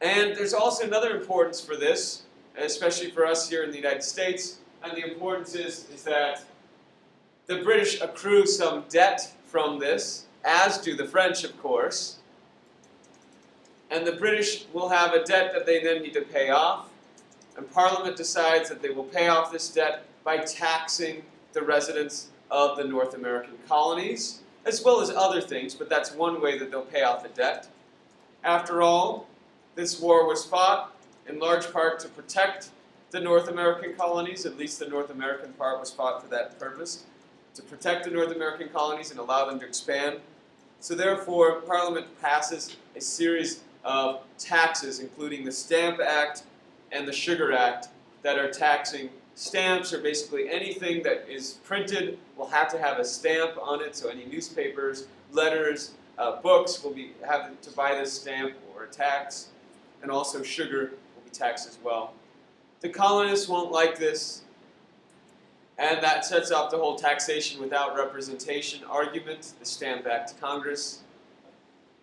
And there's also another importance for this, especially for us here in the United States, and the importance is that the British accrue some debt from this, as do the French, of course, and the British will have a debt that they then need to pay off, and Parliament decides that they will pay off this debt by taxing the residents of the North American colonies, as well as other things, but that's one way that they'll pay off the debt. After all, this war was fought in large part to protect the North American colonies, at least the North American part was fought for that purpose, to protect the North American colonies and allow them to expand. So therefore, Parliament passes a series of taxes, including the Stamp Act and the Sugar Act, that are taxing stamps, or basically anything that is printed will have to have a stamp on it, so any newspapers, letters, books will have to buy this stamp or a tax, and also sugar will be taxed as well. The colonists won't like this, and that sets off the whole taxation without representation argument, the Stamp Act Congress.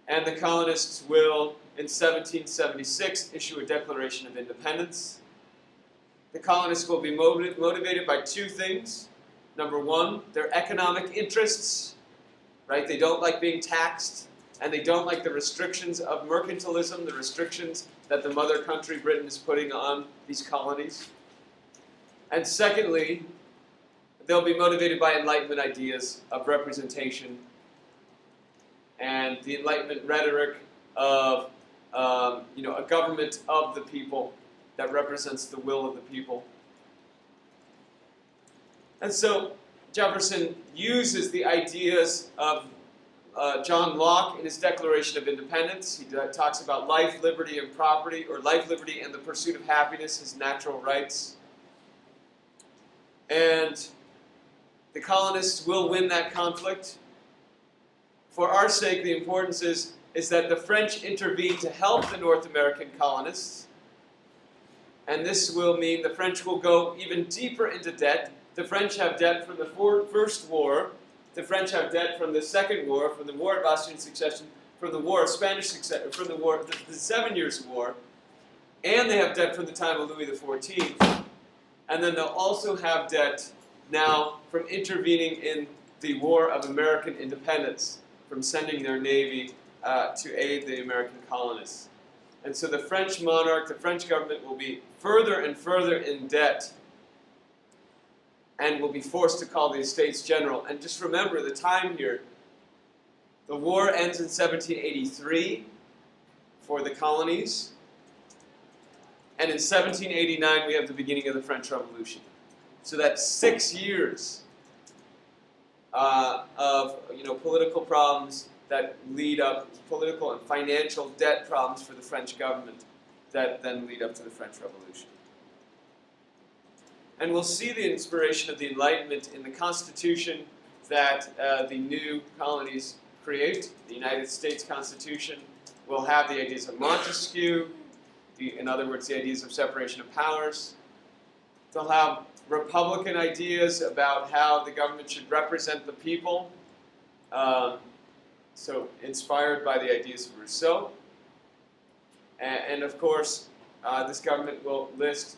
And the colonists will, in 1776, issue a Declaration of Independence. The colonists will be motivated by two things. Number one, their economic interests, right? They don't like being taxed, and they don't like the restrictions of mercantilism, the restrictions that the mother country, Britain, is putting on these colonies. And secondly, they'll be motivated by Enlightenment ideas of representation and the Enlightenment rhetoric of a government of the people that represents the will of the people. And so Jefferson uses the ideas of John Locke in his Declaration of Independence. He talks about life, liberty, and property, or life, liberty, and the pursuit of happiness as natural rights. And the colonists will win that conflict. For our sake, the importance is that the French intervene to help the North American colonists. And this will mean the French will go even deeper into debt. The French have debt from the First War. The French have debt from the Second War, from the War of Austrian Succession, from the War of Spanish Succession, from the War, the 7 Years' War, and they have debt from the time of Louis XIV. And then they'll also have debt now from intervening in the War of American Independence, from sending their navy to aid the American colonists. And so the French monarch, the French government, will be further and further in debt and will be forced to call the Estates General. And just remember the time here. The war ends in 1783 for the colonies. And in 1789 we have the beginning of the French Revolution. So that's 6 years of political problems that lead up, political and financial debt problems for the French government that then lead up to the French Revolution. And we'll see the inspiration of the Enlightenment in the Constitution that the new colonies create. The United States Constitution will have the ideas of Montesquieu, in other words, the ideas of separation of powers. They'll have Republican ideas about how the government should represent the people, so inspired by the ideas of Rousseau. And of course, this government will list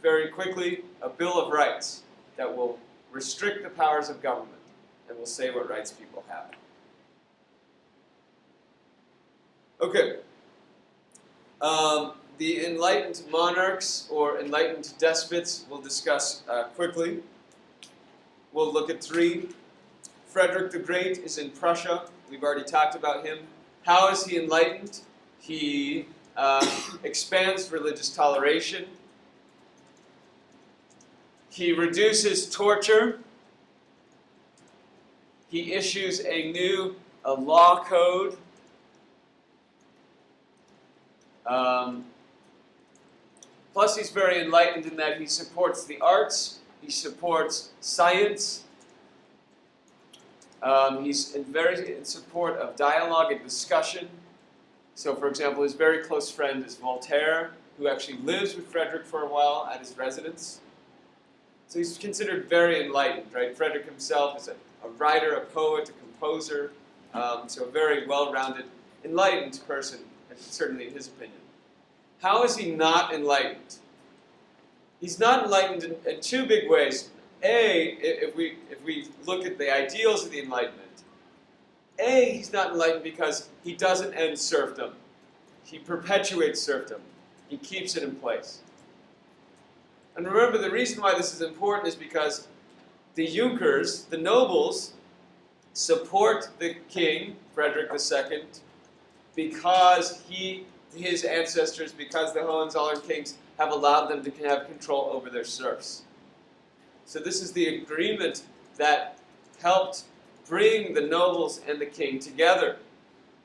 very quickly a Bill of Rights that will restrict the powers of government and will say what rights people have. Okay. The enlightened monarchs or enlightened despots we'll discuss quickly. We'll look at three. Frederick the Great is in Prussia. We've already talked about him. How is he enlightened? He expands religious toleration. He reduces torture. He issues a new law code. Plus, he's very enlightened in that he supports the arts, he supports science, he's very in support of dialogue and discussion. So, for example, his very close friend is Voltaire, who actually lives with Frederick for a while at his residence. So he's considered very enlightened, right? Frederick himself is a writer, a poet, a composer, so a very well-rounded, enlightened person, certainly in his opinion. How is he not enlightened? He's not enlightened in two big ways. A, if we look at the ideals of the Enlightenment, A, he's not enlightened because he doesn't end serfdom. He perpetuates serfdom. He keeps it in place. And remember, the reason why this is important is because the Junkers, the nobles, support the king, Frederick II, because his ancestors, because the Hohenzollern kings have allowed them to have control over their serfs. So this is the agreement that helped bring the nobles and the king together.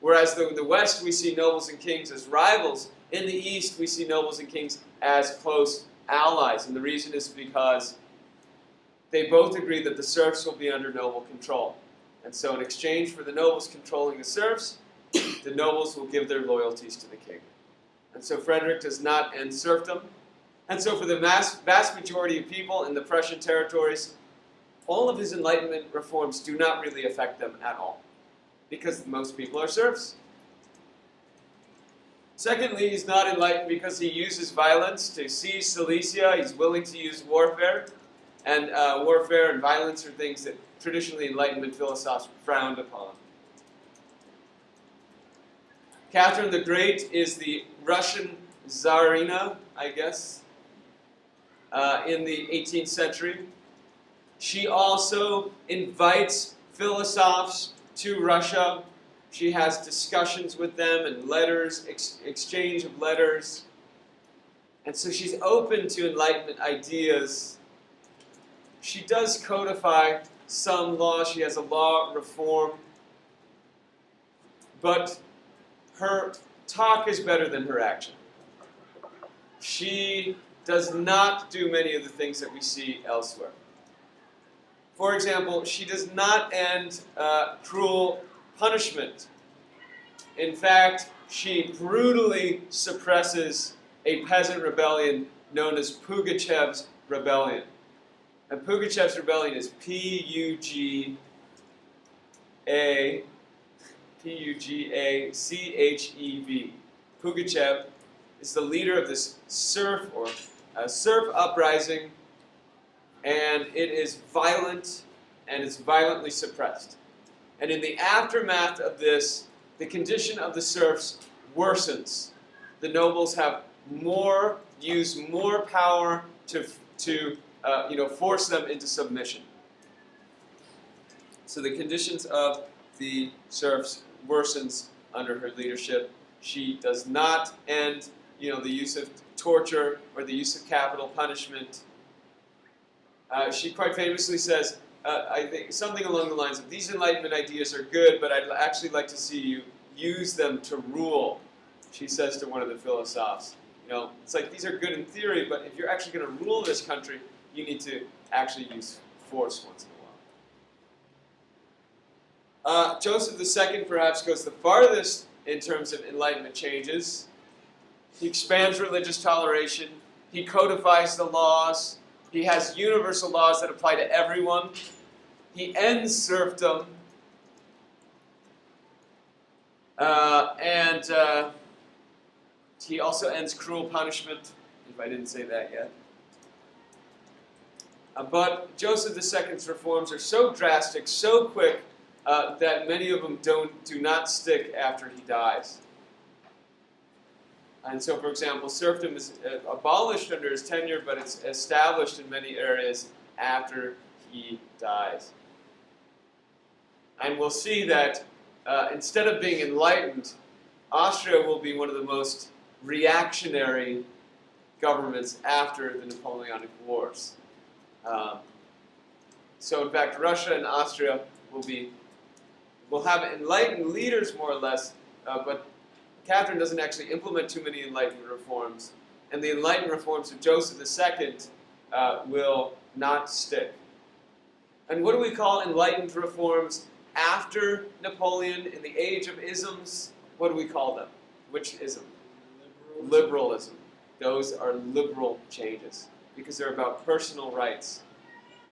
Whereas in the West we see nobles and kings as rivals, in the East we see nobles and kings as close allies. And the reason is because they both agree that the serfs will be under noble control. And so in exchange for the nobles controlling the serfs, the nobles will give their loyalties to the king. And so Frederick does not end serfdom. And so for the vast majority of people in the Prussian territories, all of his Enlightenment reforms do not really affect them at all, because most people are serfs. Secondly, he's not enlightened because he uses violence to seize Silesia. He's willing to use warfare. And warfare and violence are things that traditionally Enlightenment philosophers frowned upon. Catherine the Great is the Russian Tsarina, I guess, in the 18th century. She also invites philosophers to Russia. She has discussions with them and letters, exchange of letters. And so she's open to Enlightenment ideas. She does codify some law. She has a law reform. But her talk is better than her action. She does not do many of the things that we see elsewhere. For example, she does not end cruel punishment. In fact, she brutally suppresses a peasant rebellion known as Pugachev's Rebellion. And Pugachev's Rebellion is P-U-G-A-C-H-E-V. Pugachev is the leader of this serf uprising, and it is violent, and it's violently suppressed. And in the aftermath of this, the condition of the serfs worsens. The nobles use more power to force them into submission. So the conditions of the serfs worsens under her leadership. She does not end, the use of torture or the use of capital punishment. She quite famously says, I think something along the lines of, these Enlightenment ideas are good, but I'd actually like to see you use them to rule, she says to one of the philosophers. It's like, these are good in theory, but if you're actually going to rule this country, you need to actually use force once in a while. Joseph II perhaps goes the farthest in terms of Enlightenment changes. He expands religious toleration. He codifies the laws. He has universal laws that apply to everyone. He ends serfdom. And he also ends cruel punishment, if I didn't say that yet. But Joseph II's reforms are so drastic, so quick, that many of them do not stick after he dies. And so, for example, serfdom is abolished under his tenure, but it's established in many areas after he dies. And we'll see that instead of being enlightened, Austria will be one of the most reactionary governments after the Napoleonic Wars. So, in fact, Russia and Austria will have enlightened leaders, more or less, but Catherine doesn't actually implement too many Enlightenment reforms, and the Enlightened reforms of Joseph II will not stick. And what do we call Enlightened reforms after Napoleon, in the age of isms? What do we call them? Which ism? Liberalism. Those are liberal changes, because they're about personal rights.